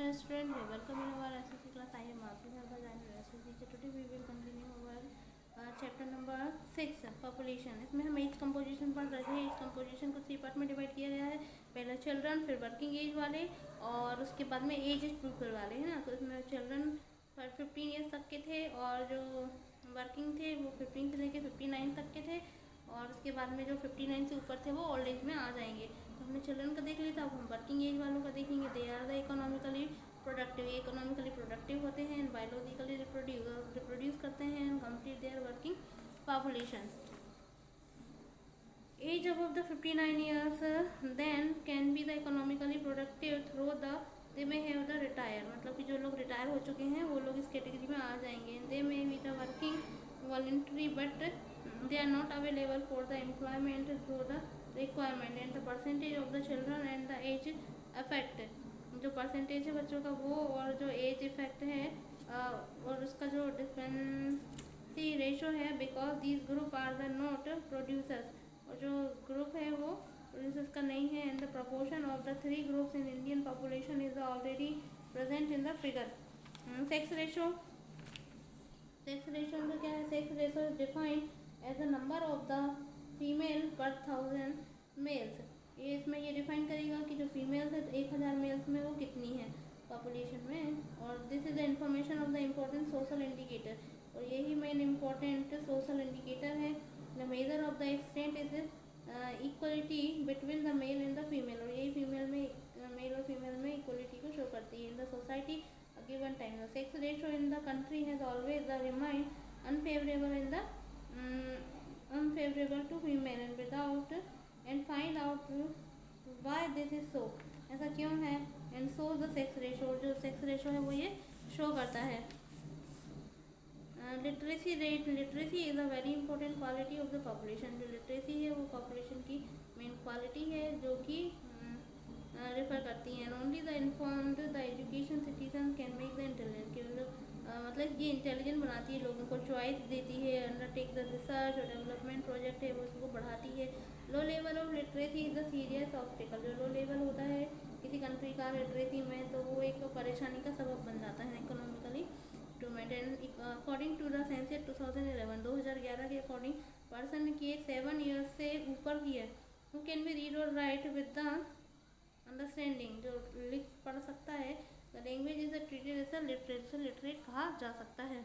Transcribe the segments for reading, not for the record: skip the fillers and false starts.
Dear student, we welcome in our SSC class. I am Masu Bhajan, your SSC teacher. Today we will continue our chapter number 6 population. इसमें हम as composition पढ़ रहे थे। As composition को 3 part में divide किया गया है। पहले चिल्ड्रन, फिर वर्किंग एज वाले और उसके बाद में एज पीपल वाले, है ना। तो इसमें चिल्ड्रन 15 ईयर्स तक के थे और जो वर्किंग थे वो 15 से लेकर 59 तक के थे और उसके बाद में जो 59 से ऊपर थे वो ओल्ड एज में आ जाएंगे। तो हमने चिल्ड्रन का देख लिया था। अब हम वर्किंग एज वालों का देखेंगे। They are the economically productive. ये इकोनॉमिकली प्रोडक्टिव होते हैं, बायोलॉजिकली रिप्रोड्यूस करते हैं and complete their working population. Age above the 59 years then can be the economically productive through the they may have the retire। मतलब कि जो लोग retire हो चुके हैं वो लोग इस कैटेगरी में आ जाएंगे। they may be the working voluntary but they are not available for the employment through the requirement and the percentage of the children and the age effect। जो परसेंटेज है बच्चों का वो और जो एज इफेक्ट है और उसका जो डिपेंडेंसी रेशो है, because these group are the not producers. और जो ग्रुप है वो प्रोड्यूसर्स का नहीं है। And the proportion of the 3 groups in Indian population is already present in the figure. Sex ratio. Sex ratio का क्या है? Sex ratio is defined as the number of the female per 1000 mails. ये इसमें ये define करेगा कि जो females है तो 1000 मेल्स में वो कितनी है पॉपुलेशन में। और this is the information of the important social indicator. और यही मेन इम्पोर्टेंट सोशल इंडिकेटर है। The measure of the extent is equality between the male and the female. और यही मेल और फीमेल में इक्वलिटी को शो करती है in the society given time. The sex ratio in the country has always the remain unfavourable to female and without and find out why this is so. ऐसा क्यों है? And so the sex ratio. जो sex ratio है वो ये show करता है। Literacy rate. Literacy is a very important quality of the population. जो लिटरेसी है वो पॉपुलेशन की मेन क्वालिटी है जो कि रेफर करती हैं। Only the informed the education citizen can make the intelligent. मतलब ये इंटेलिजेंट बनाती है, लोगों को चॉइस देती है, अंडरटेक द रिसर्च और डेवलपमेंट प्रोजेक्ट है वो उसको बढ़ाती है। Low level of literacy is the serious obstacle. जो लो लेवल होता है किसी कंट्री का लिटरेसी में तो वो एक परेशानी का सबब बन जाता है economically to maintain. According to the census 2011 के अकॉर्डिंग पर्सन के 7 ईयर्स से ऊपर की है हु कैन बी रीड और राइट विद द अंडरस्टैंडिंग। जो लिख पढ़ सकता है, the language is treated as a literate कहा जा सकता है।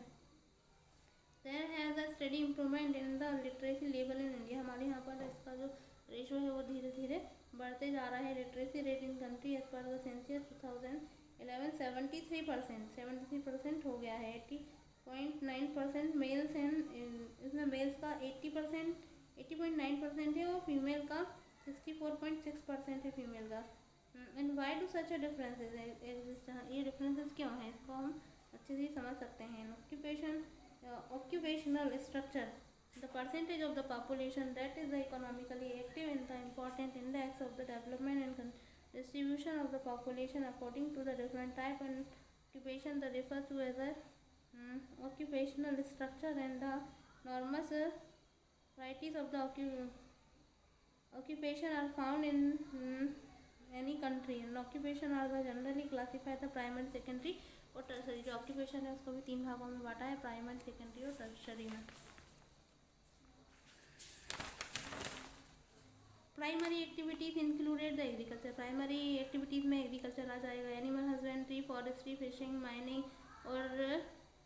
There has a steady improvement in the literacy level in India. हमारे यहाँ पर इसका जो रेशो है वो धीरे धीरे बढ़ते जा रहा है। Literacy rate in country as per the census 2011 73% हो गया है। 80.9% मेल्स एंड इसमें मेल्स का 80.9% है और फीमेल का 64.6% है फीमेल का। And why do such a differences exist. ये डिफरेंसेस क्यों हैं इसको हम अच्छे से समझ सकते हैं। occupational structure। The percentage of the population that is the economically active in the important index of the development and distribution of the population according to the different type and occupation that refers to as a occupational structure and the enormous varieties of the occupation are found in any country। and occupation are the generally classified the primary, secondary और tertiary. जो occupation है उसको भी 3 भागों में बांटा है, primary, secondary और टर्सरी में। Primary activities included the agriculture. Primary activities में एग्रीकल्चर आ जाएगा, animal husbandry, forestry, fishing, mining और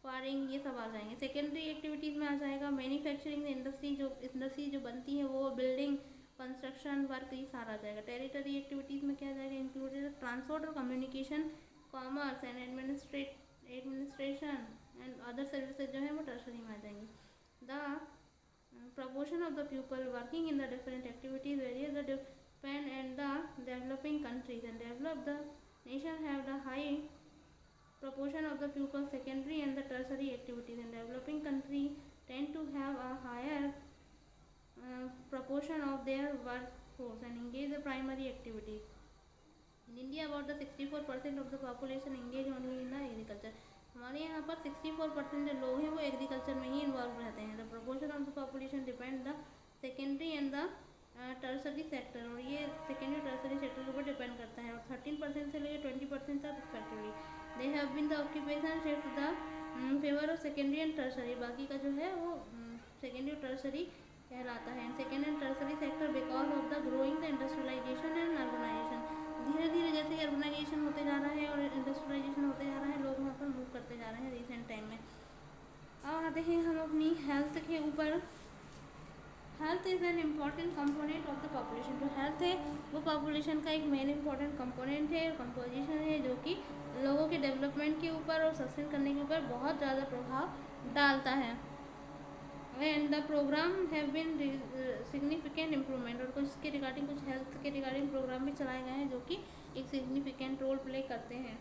फार्मिंग ये सब आ जाएंगे। सेकेंडरी एक्टिविटीज़ में आ जाएगा मैन्युफैक्चरिंग इंडस्ट्री जो बनती है वो, बिल्डिंग, कंस्ट्रक्शन वर्क, ये सारा आ जाएगा। टेरिटरी एक्टिविटीज़ में क्या आ जाएगा? इंक्लूडेड ट्रांसपोर्ट और communication, commerce and administration and other services जो है वो टर्सरी में आ जाएंगी। The proportion of the people working in the different activities varies the depend and the developing countries and developed the nation have the high proportion of the people secondary and the tertiary activities and developing country tend to have a higher proportion of their workforce and engage the primary activities। In India about the 64% of the population engage only in the agriculture। हमारे यहाँ पर 64% जो लोग हैं वो agriculture में ही involve रहते हैं। The proportion of the population depend the secondary and the tertiary sector, और ये सेकेंडरी टर्सरी सेक्टर के ऊपर डिपेंड करता है, और 13% से लेकर 20% तक respectively they have been the occupation shift the favour of secondary and tertiary. बाकी का जो है वो सेकेंडरी और टर्सरी कहलाता है। Second and tertiary sector because of the growing the industrialisation and urbanisation, धीरे धीरे जैसे अर्बनाइजेशन होते जा रहा है और इंडस्ट्रियलाइजेशन होते जा रहा है, लोग वहाँ पर मूव करते जा रहे हैं रिसेंट टाइम में। अब आते हैं हम अपनी हेल्थ के ऊपर। Health is an important component of the population. जो हेल्थ है वो पॉपुलेशन का एक मेन इम्पॉर्टेंट कंपोनेंट है, कंपोजिशन है, जो कि लोगों के डेवलपमेंट के ऊपर और सस्टेन करने के ऊपर बहुत ज़्यादा प्रभाव डालता है। And the programme have been significant improvement, और कुछ के रिगार्डिंग, कुछ हेल्थ के रिगार्डिंग प्रोग्राम भी चलाए गए हैं जो कि एक सिग्निफिकेंट रोल प्ले करते हैं।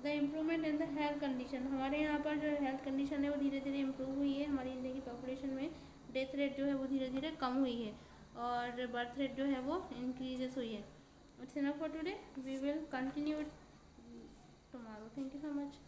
The improvement in the health condition, हमारे यहाँ पर जो हेल्थ कंडीशन है वो धीरे धीरे इम्प्रूव हुई है। हमारी इंडिया की पॉपुलेशन में डेथ रेट जो है वो धीरे धीरे कम हुई है, और बर्थ रेट जो है वो इंक्रीजेस हुई है। It's enough for today, we will continue tomorrow. Thank you so much.